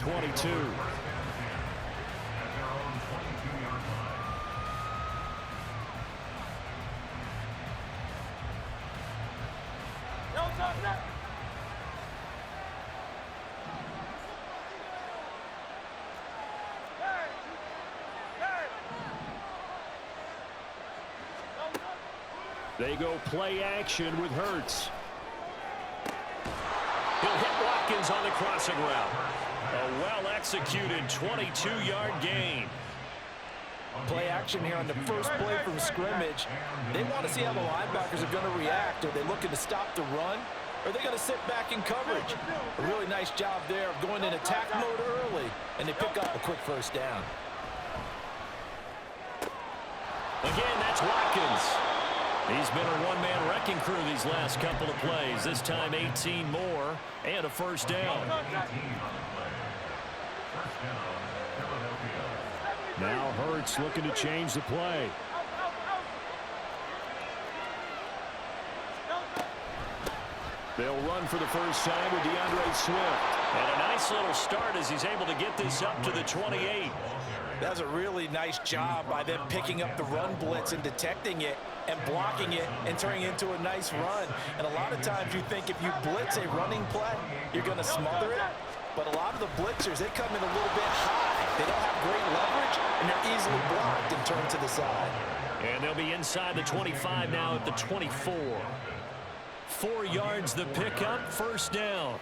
22. They go play action with Hurts. He'll hit Watkins on the crossing route. A well-executed 22-yard gain. Play action here on the first play from scrimmage. They want to see how the linebackers are going to react. Are they looking to stop the run? Or are they going to sit back in coverage? A really nice job there of going in attack mode early, and they pick up a quick first down. Again, that's Watkins. He's been a one-man wrecking crew these last couple of plays. This time 18 more and a first down. Now Hurts looking to change the play. They'll run for the first time with DeAndre Swift. And a nice little start as he's able to get this up to the 28. That's a really nice job by them picking up the run blitz and detecting it and blocking it and turning it into a nice run. And a lot of times you think if you blitz a running play, you're going to smother it. But a lot of the blitzers, they come in a little bit high. They don't have great leverage, and they're easily blocked and turned to the side. And they'll be inside the 25 now at the 24. 4 yards the pickup, first down.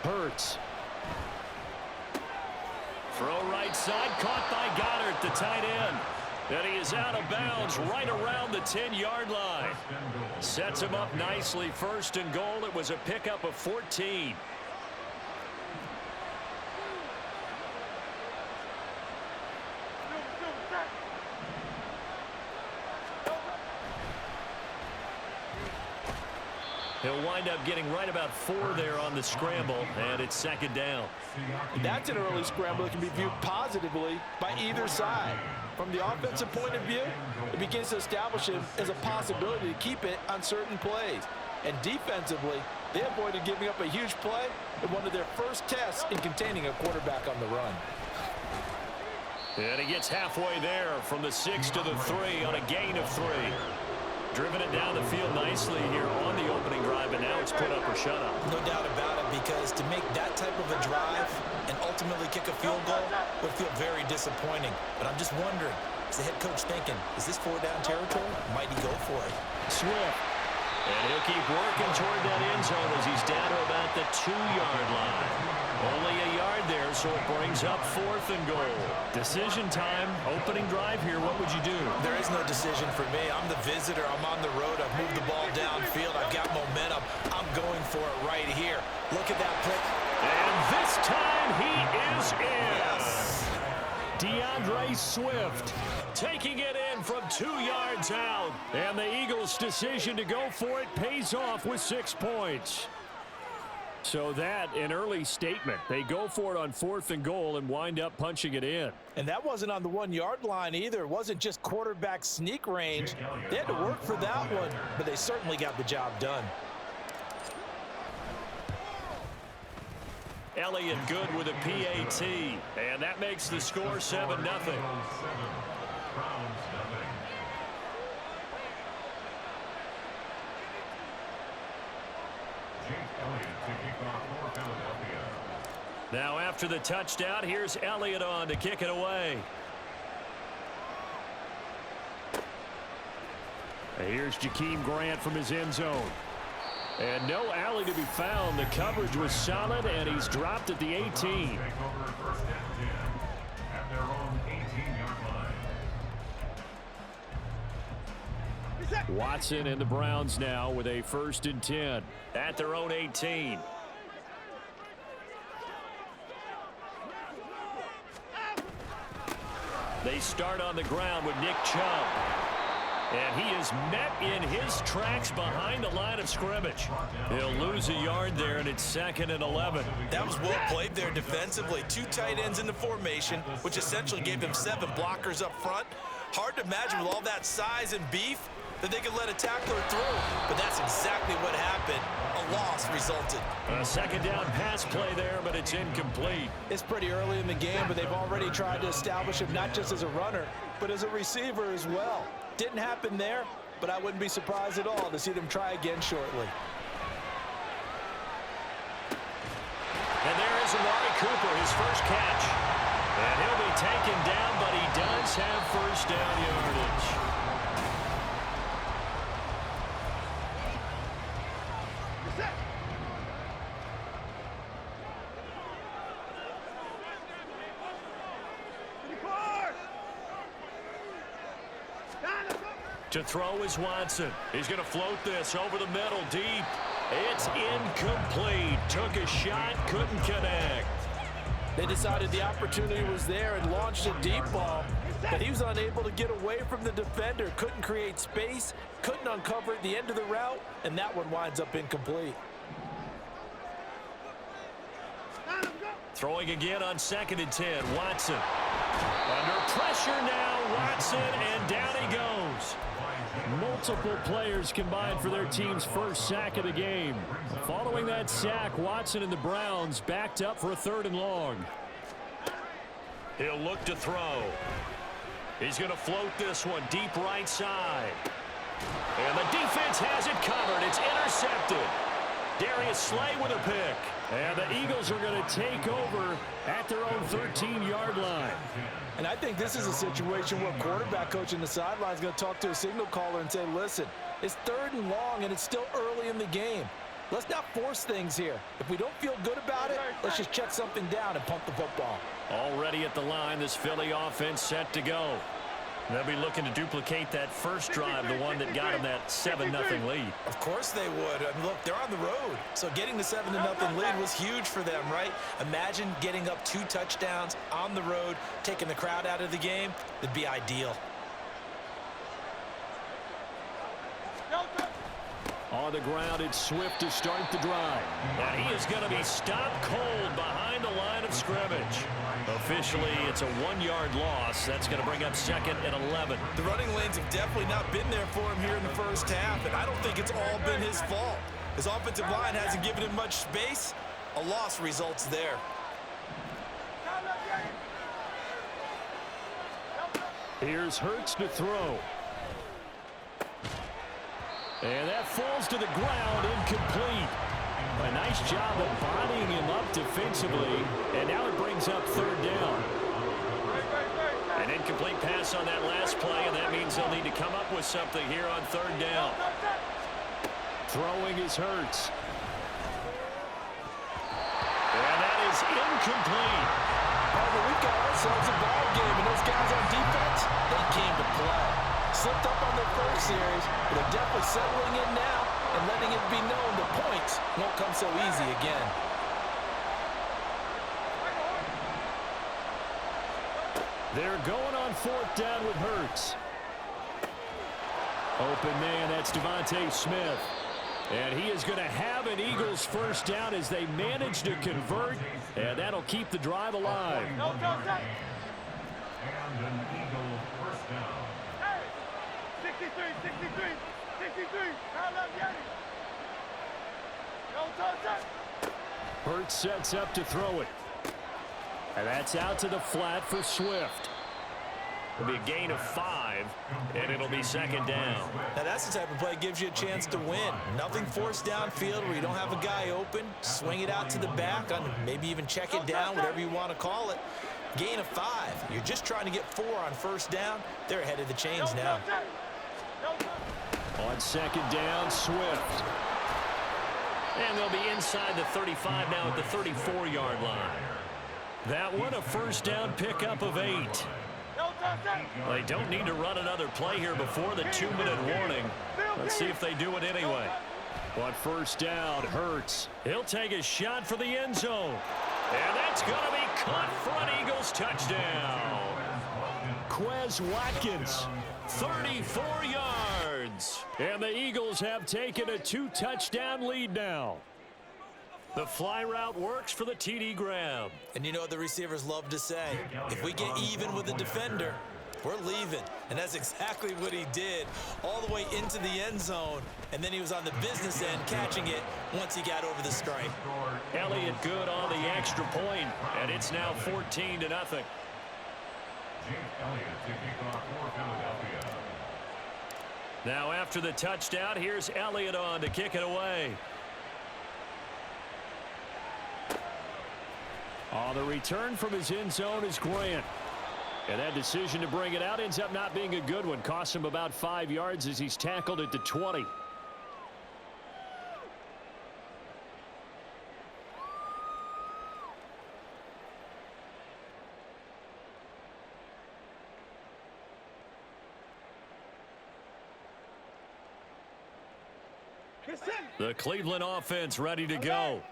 Hurts. Throw right side, caught by Goddard, the tight end. And he is out of bounds right around the 10-yard line. Sets him up nicely, first and goal. It was a pickup of 14. He'll wind up getting right about 4 there on the scramble, and it's second down. That's an early scramble that can be viewed positively by either side. From the offensive point of view, it begins to establish him as a possibility to keep it on certain plays. And defensively, they avoided giving up a huge play in one of their first tests in containing a quarterback on the run. And he gets halfway there from the 6 to the 3 on a gain of 3. Driven it down the field nicely here on the opening drive, and now it's put up or shut up. No doubt about it, because to make that type of a drive and ultimately kick a field goal would feel very disappointing. But I'm just wondering, is the head coach thinking, is this 4-down territory? Might he go for it? Swift. And he'll keep working toward that end zone as he's down to about the 2-yard line. Only a yard there, so it brings up 4th and goal. Decision time, opening drive here. What would you do? There is no decision for me. I'm the visitor. I'm on the road. I've moved the ball downfield. I've got momentum. I'm going for it right here. Look at that pick. And this time he is in. Yes. DeAndre Swift taking it in from 2 yards out. And the Eagles' decision to go for it pays off with 6 points. So that, an early statement. They go for it on 4th and goal and wind up punching it in. And that wasn't on the 1-yard line either. It wasn't just quarterback sneak range. They had to work for that one, but they certainly got the job done. Elliott good with a PAT, and that makes the score 7-0. Now after the touchdown, here's Elliott on to kick it away. And here's Jakeem Grant from his end zone. And no alley to be found. The coverage was solid, and he's dropped at the 18. Watson and the Browns now with a 1st and 10 at their own 18. They start on the ground with Nick Chubb. And he is met in his tracks behind the line of scrimmage. He'll lose a yard there, and it's 2nd and 11. That was well played there defensively. 2 tight ends in the formation, which essentially gave them 7 blockers up front. Hard to imagine with all that size and beef that they could let a tackler through, but that's exactly what happened. A loss resulted. A second down pass play there, but it's incomplete. It's pretty early in the game, but they've already tried to establish him not just as a runner, but as a receiver as well. Didn't happen there, but I wouldn't be surprised at all to see them try again shortly. And there is Amari Cooper, his first catch. And he'll be taken down, but he does have first down yardage. To throw is Watson. He's going to float this over the middle deep. It's incomplete. Took a shot, couldn't connect. They decided the opportunity was there and launched a deep ball, but he was unable to get away from the defender. Couldn't create space, couldn't uncover at the end of the route, and that one winds up incomplete. Throwing again on 2nd and 10. Watson. Under pressure now, Watson, and down he goes. Multiple players combined for their team's first sack of the game. Following that sack, Watson and the Browns backed up for a 3rd and long. He'll look to throw. He's going to float this one deep right side. And the defense has it covered. It's intercepted. Darius Slay with a pick. And the Eagles are going to take over at their own 13-yard line. And I think this is a situation where quarterback coach in the sideline is going to talk to a signal caller and say, listen, it's 3rd and long and it's still early in the game. Let's not force things here. If we don't feel good about it, let's just check something down and pump the football. Already at the line, this Philly offense set to go. They'll be looking to duplicate that first drive, the one that got them that 7-0 lead. Of course they would. I mean, look, they're on the road. So getting the 7-0 lead was huge for them, right? Imagine getting up 2 touchdowns on the road, taking the crowd out of the game. It'd be ideal. On the ground, it's Swift to start the drive. And he is going to be stopped cold behind the line of scrimmage. Officially, it's a 1-yard loss. That's going to bring up 2nd and 11. The running lanes have definitely not been there for him here in the first half, and I don't think it's all been his fault. His offensive line hasn't given him much space. A loss results there. Here's Hurts to throw. And that falls to the ground, incomplete. A nice job of bodying him up defensively, and now it brings up 3rd down. An incomplete pass on that last play, and that means they'll need to come up with something here on 3rd down. Throwing is Hurts. And that is incomplete. However, we've got ourselves a ball game, and those guys on defense, they came to play. Slipped up on their first series, but they're definitely settling in now and letting it be known the points won't come so easy again. They're going on 4th down with Hurts. Open man, that's Devontae Smith. And he is going to have an Eagles first down as they manage to convert, and that'll keep the drive alive. And an Eagle first down. 63, 63, 63. Hurts sets up to throw it. And that's out to the flat for Swift. It'll be a gain of 5, and it'll be 2nd down. Now that's the type of play that gives you a chance to win. Nothing forced downfield where you don't have a guy open. Swing it out to the back, on maybe even check it down, whatever you want to call it. Gain of 5. You're just trying to get 4 on first down. They're ahead of the chains now. On 2nd down, Swift. And they'll be inside the 35 now at the 34-yard line. That one a first down pickup of 8. They don't need to run another play here before the 2-minute warning. Let's see if they do it anyway. On first down, Hurts. He'll take a shot for the end zone. And that's going to be caught for an Eagles touchdown. Quez Watkins, 34 yards. And the Eagles have taken a 2-touchdown lead now. The fly route works for the TD grab. And you know what the receivers love to say? If we get even with the defender, we're leaving. And that's exactly what he did, all the way into the end zone. And then he was on the business end catching it once he got over the stripe. Elliott good on the extra point, and it's now 14-0. Now after the touchdown, here's Elliott on to kick it away. On the return from his end zone is Grant. And that decision to bring it out ends up not being a good one. Costs him about 5 yards as he's tackled at the 20. The Cleveland offense ready to go.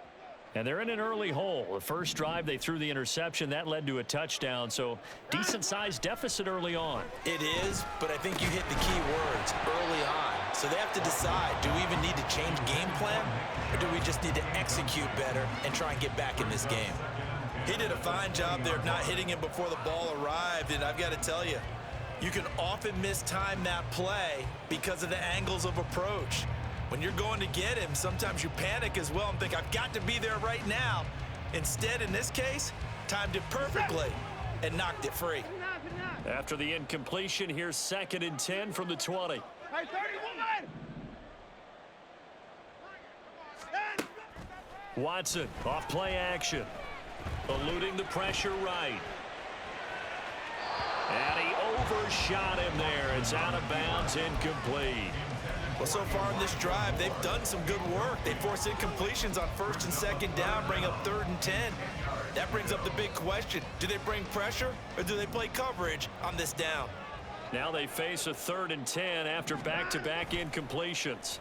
And they're in an early hole. The first drive, they threw the interception. That led to a touchdown, so decent-sized deficit early on. It is, but I think you hit the key words, early on. So they have to decide, do we even need to change game plan, or do we just need to execute better and try and get back in this game? He did a fine job there of not hitting him before the ball arrived, and I've got to tell you, you can often mistime that play because of the angles of approach. When you're going to get him, sometimes you panic as well and think, I've got to be there right now. Instead, in this case, timed it perfectly and knocked it free. After the incompletion, here's 2nd and 10 from the 20. Watson off play action. Eluding the pressure right. And he overshot him there. It's out of bounds, incomplete. Well, so far in this drive, they've done some good work. They force incompletions on 1st and 2nd down, bring up 3rd and 10. That brings up the big question. Do they bring pressure or do they play coverage on this down? Now they face a 3rd and 10 after back-to-back incompletions.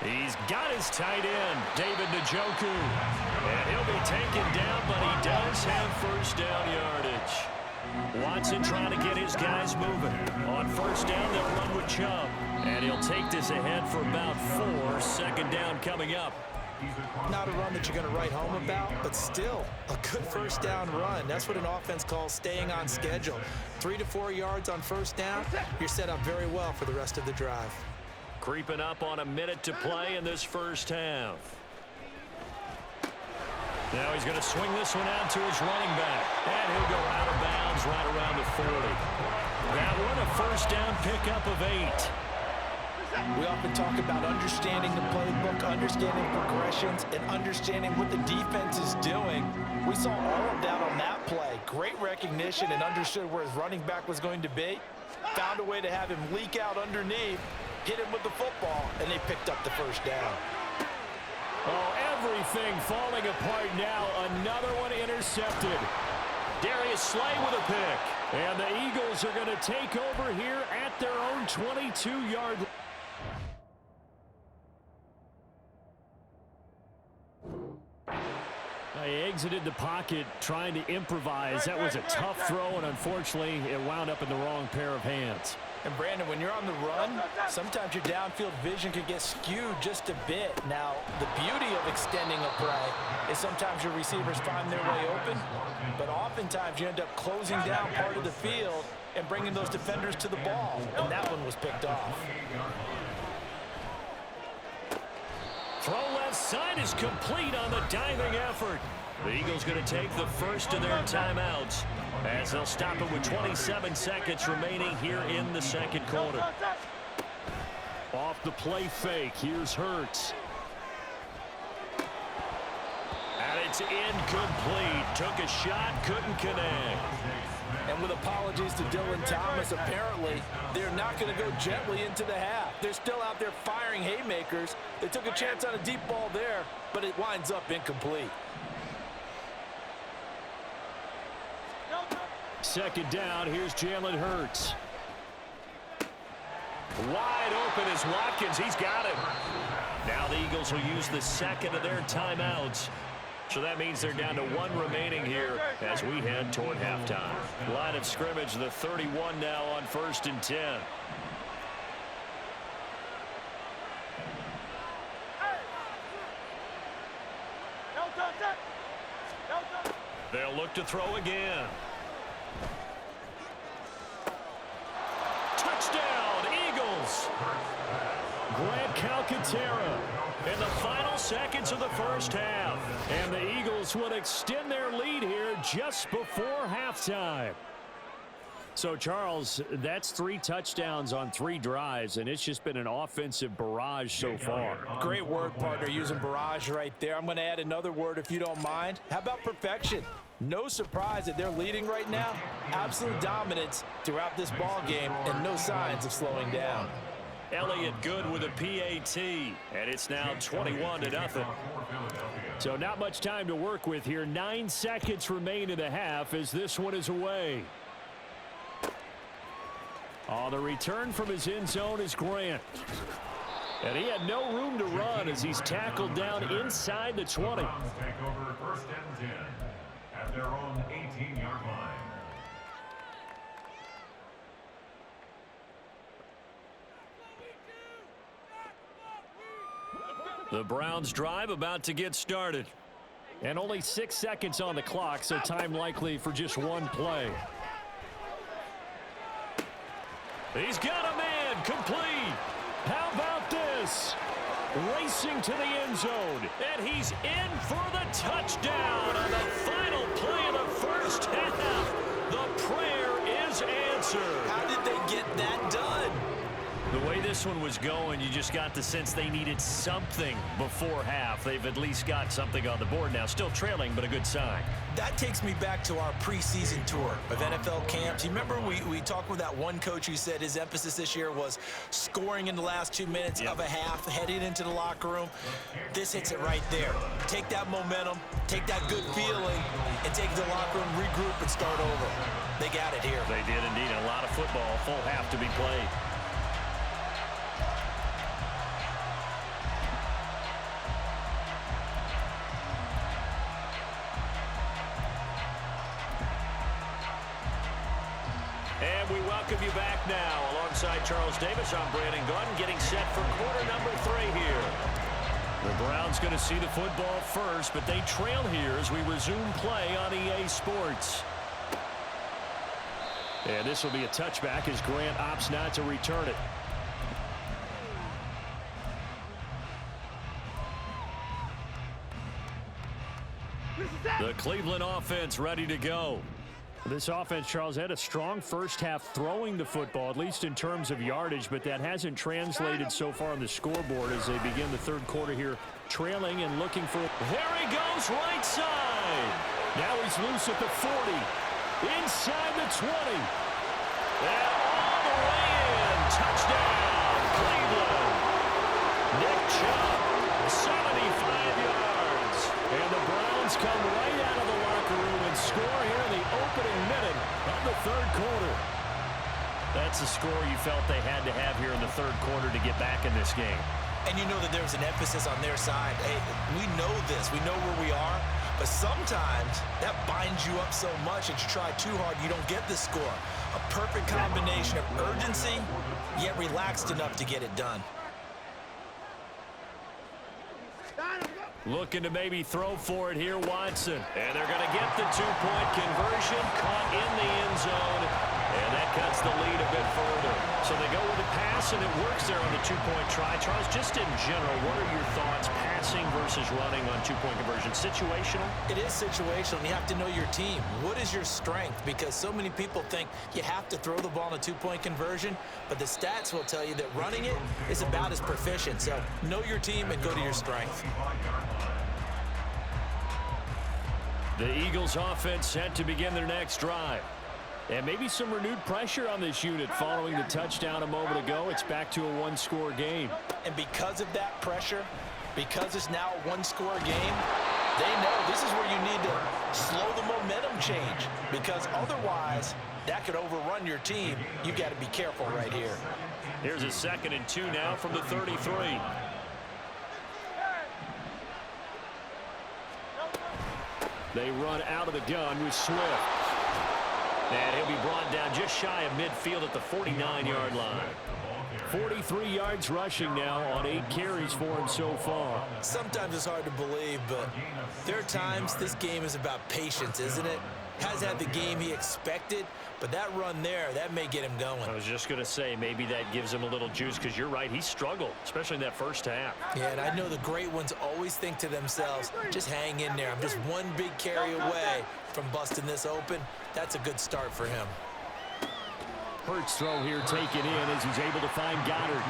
He's got his tight end, David Njoku. And he'll be taken down, but he does have first down yardage. Watson trying to get his guys moving. On 1st down, they'll run with Chubb. And he'll take this ahead for about 4. 2nd down coming up. Not a run that you're going to write home about, but still a good 1st down run. That's what an offense calls staying on schedule. 3 to 4 yards on 1st down, you're set up very well for the rest of the drive. Creeping up on a minute to play in this first half. Now he's going to swing this one out to his running back. And he'll go out of bounds right around the 40. That one a 1st down pickup of 8. We often talk about understanding the playbook, understanding progressions, and understanding what the defense is doing. We saw all of that on that play. Great recognition and understood where his running back was going to be. Found a way to have him leak out underneath, hit him with the football, and they picked up the 1st down. Oh, everything falling apart now. Another one intercepted. Darius Slay with a pick. And the Eagles are going to take over here at their own 22-yard line. He exited the pocket trying to improvise. That was a tough throw, and unfortunately, it wound up in the wrong pair of hands. And Brandon, when you're on the run, sometimes your downfield vision can get skewed just a bit. Now, the beauty of extending a play is sometimes your receivers find their way open, but oftentimes you end up closing down part of the field and bringing those defenders to the ball, and that one was picked off. Throw left side is complete on the diving effort. The Eagles going to take the first of their timeouts as they'll stop it with 27 seconds remaining here in the 2nd quarter. Off the play fake, here's Hurts. And it's incomplete. Took a shot, couldn't connect. And with apologies to Dylan Thomas, apparently they're not going to go gently into the half. They're still out there firing haymakers. They took a chance on a deep ball there, but it winds up incomplete. 2nd down, here's Jalen Hurts. Wide open is Watkins. He's got it. Now the Eagles will use the 2nd of their timeouts. So that means they're down to 1 remaining here as we head toward halftime. Line of scrimmage, the 31 now on 1st and 10. They'll look to throw again. Grant Calcaterra in the final seconds of the first half. And the Eagles would extend their lead here just before halftime. So, Charles, that's 3 touchdowns on 3 drives, and it's just been an offensive barrage so far. Great word, partner, using barrage right there. I'm going to add another word if you don't mind. How about perfection? No surprise that they're leading right now. Absolute dominance throughout this ball game and no signs of slowing down. Elliott good with a PAT, and it's now 21-0. So not much time to work with here. 9 seconds remain in the half as this one is away. The return from his end zone is Grant. And he had no room to run as he's tackled down inside the 20. Take over 1st and 10 at their own 18-yard line. The Browns drive about to get started. And only 6 seconds on the clock, so time likely for just one play. He's got a man complete. How about this? Racing to the end zone. And he's in for the touchdown on the final play of the first half. The prayer is answered. How did they get that done? The way this one was going, you just got the sense they needed something before half. They've at least got something on the board now. Still trailing, but a good sign. That takes me back to our preseason tour of NFL camps. You remember we talked with that one coach who said his emphasis this year was scoring in the last 2 minutes of a half, heading into the locker room. This hits it right there. Take that momentum, take that good feeling, and take the locker room, regroup, and start over. They got it here. They did indeed. A lot of football, full half to be played. And we welcome you back now. Alongside Charles Davis, I'm Brandon Gunn, getting set for quarter number 3 here. The Browns going to see the football first, but they trail here as we resume play on EA Sports. And this will be a touchback as Grant opts not to return it. The Cleveland offense ready to go. This offense, Charles, had a strong first half throwing the football, at least in terms of yardage, but that hasn't translated so far on the scoreboard as they begin the third quarter here, trailing and looking for... There he goes, right side. Now he's loose at the 40, inside the 20, and all the way in. Touchdown, Cleveland. Nick Chubb, 75 yards. And the Browns come right out of the locker room and score here in the opening minute of the third quarter. That's the score you felt they had to have here in the third quarter to get back in this game. And you know that there was an emphasis on their side. Hey, we know this. We know where we are. But sometimes that binds you up so much that you try too hard, you don't get the score. A perfect combination of urgency, yet relaxed enough to get it done. Looking to maybe throw for it here, Watson. And they're going to get the two-point conversion, caught in the end zone, and that cuts the lead a bit further. So they go with a pass, and it works there on the two-point try. Charles, just in general, what are your thoughts, passing versus running on two-point conversion? Situational? It is situational, and you have to know your team. What is your strength? Because so many people think you have to throw the ball in a two-point conversion, but the stats will tell you that running it is about as proficient. So know your team and go to your strength. The Eagles offense set to begin their next drive. And maybe some renewed pressure on this unit following the touchdown a moment ago. It's back to a one-score game. And because of that pressure, because it's now a one-score game, they know this is where you need to slow the momentum change. Because otherwise, that could overrun your team. You've got to be careful right here. Here's a 2nd and 2 now from the 33. They run out of the gun with Swift. And he'll be brought down just shy of midfield at the 49-yard line. 43 yards rushing now on 8 carries for him so far. Sometimes it's hard to believe, but there are times this game is about patience, isn't it? Has had the game he expected, but that run there, that may get him going. I was just going to say, maybe that gives him a little juice, because you're right, he struggled, especially in that first half. Yeah, and I know the great ones always think to themselves, just hang in there. I'm just one big carry away from busting this open. That's a good start for him. Hurts throw here taken in as he's able to find Goddard.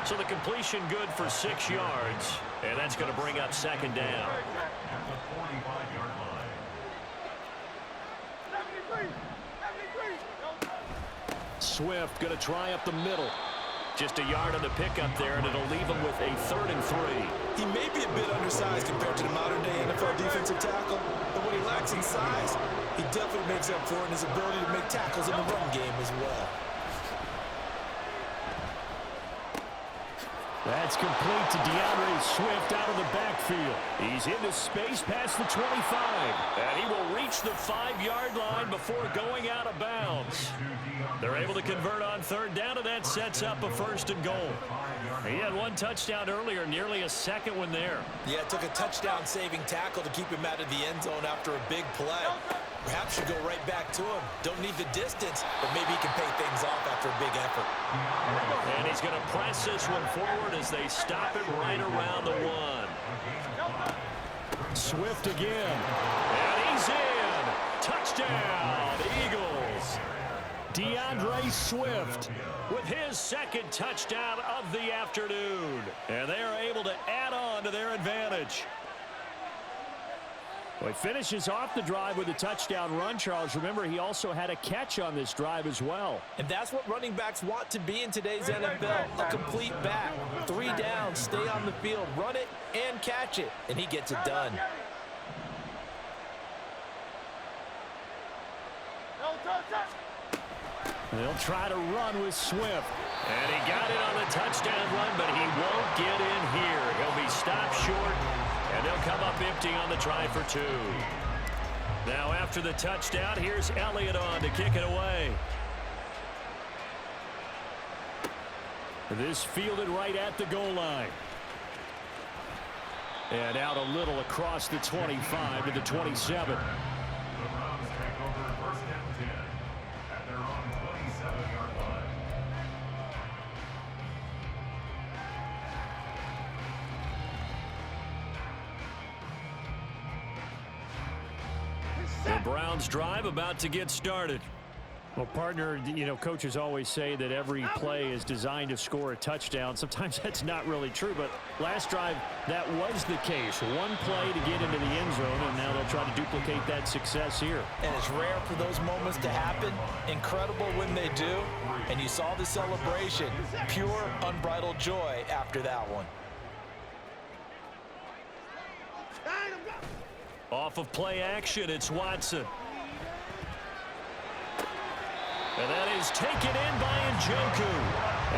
So the completion good for 6 yards, and that's going to bring up second down. Swift going to try up the middle. Just a yard on the pickup there, and it'll leave him with a 3rd and 3. He may be a bit undersized compared to the modern-day NFL defensive tackle, but when he lacks in size, he definitely makes up for it in his ability to make tackles in the run game as well. That's complete to DeAndre Swift out of the backfield. He's into space past the 25, and he will reach the 5-yard line before going out of bounds. They're able to convert on 3rd down, and that sets up a 1st and goal. He had 1 touchdown earlier, nearly a 2nd one there. Yeah, it took a touchdown-saving tackle to keep him out of the end zone after a big play. Perhaps should go right back to him. Don't need the distance, but maybe he can pay things off after a big effort. And he's going to press this one forward as they stop him right around the 1. Swift again. And he's in. Touchdown, Eagles. DeAndre Swift with his 2nd touchdown of the afternoon. And they are able to add on to their advantage. Well, he finishes off the drive with a touchdown run, Charles. Remember, he also had a catch on this drive as well. And that's what running backs want to be in today's NFL, a complete back. 3 downs, stay on the field, run it, and catch it. And he gets it done. They'll try to run with Swift. And he got it on the touchdown run, but he won't get in here. He'll be stopped short, and they'll come up empty on the try for 2. Now after the touchdown, here's Elliott on to kick it away. This fielded right at the goal line. And out a little across the 25 to the 27. The Browns drive about to get started. Well, partner, you know, coaches always say that every play is designed to score a touchdown. Sometimes that's not really true, but last drive, that was the case. 1 play to get into the end zone, and now they'll try to duplicate that success here. And it's rare for those moments to happen. Incredible when they do. And you saw the celebration. Pure, unbridled joy after that one. Off of play action, it's Watson. And that is taken in by Njoku.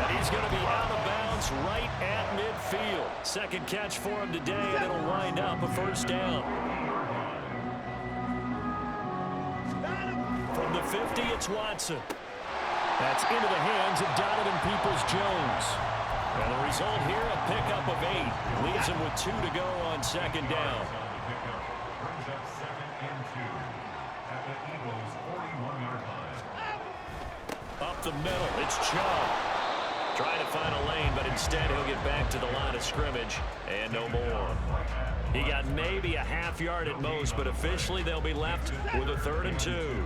And he's going to be out of bounds right at midfield. 2nd catch for him today, and it'll wind up a 1st down. From the 50, it's Watson. That's into the hands of Donovan Peoples-Jones. And the result here, a pickup of 8. Leaves him with 2 to go on 2nd down. Brings up 2nd and 2 at the Eagles' 41-yard line. Up the middle, it's Chubb. Trying to find a lane, but instead he'll get back to the line of scrimmage and no more. He got maybe a half yard at most, but officially they'll be left with a 3rd and 2.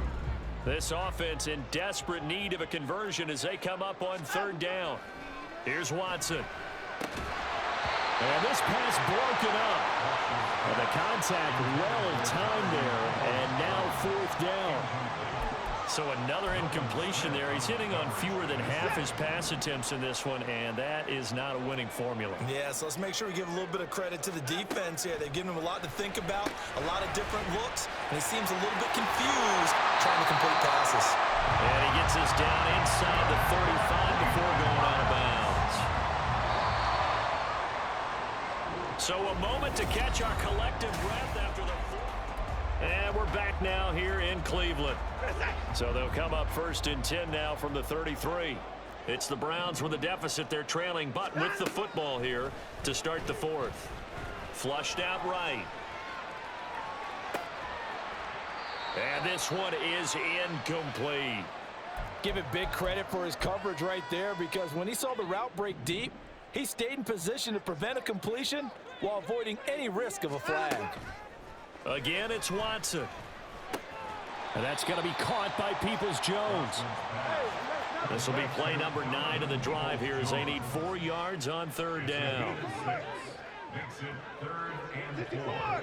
This offense in desperate need of a conversion as they come up on 3rd down. Here's Watson. And this pass broken up. And the contact well timed there, and now 4th down. So another incompletion there. He's hitting on fewer than half his pass attempts in this one, and that is not a winning formula. Yeah, so let's make sure we give a little bit of credit to the defense here. They've given him a lot to think about, a lot of different looks, and he seems a little bit confused trying to complete passes. And he gets us down inside the 35 before going out of bounds. So a moment to catch our collective breath after the... And we're back now here in Cleveland. So they'll come up 1st and 10 now from the 33. It's the Browns with a deficit. They're trailing, but with the football here to start the 4th. Flushed out right. And this one is incomplete. Give it big credit for his coverage right there, because when he saw the route break deep, he stayed in position to prevent a completion while avoiding any risk of a flag. Again, it's Watson. And that's going to be caught by Peoples-Jones. This will be play number 9 of the drive here as they need 4 yards on third down. Makes it 3rd and 4.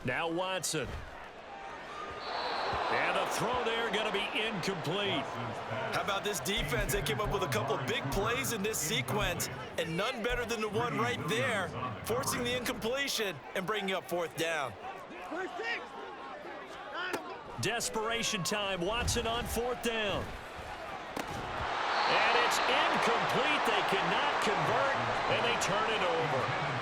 Now Watson. And the throw there going to be incomplete. How about this defense? They came up with a couple of big plays in this sequence, and none better than the one right there, forcing the incompletion and bringing up 4th down. Desperation time. Watson on 4th down. And it's incomplete. They cannot convert, and they turn it over.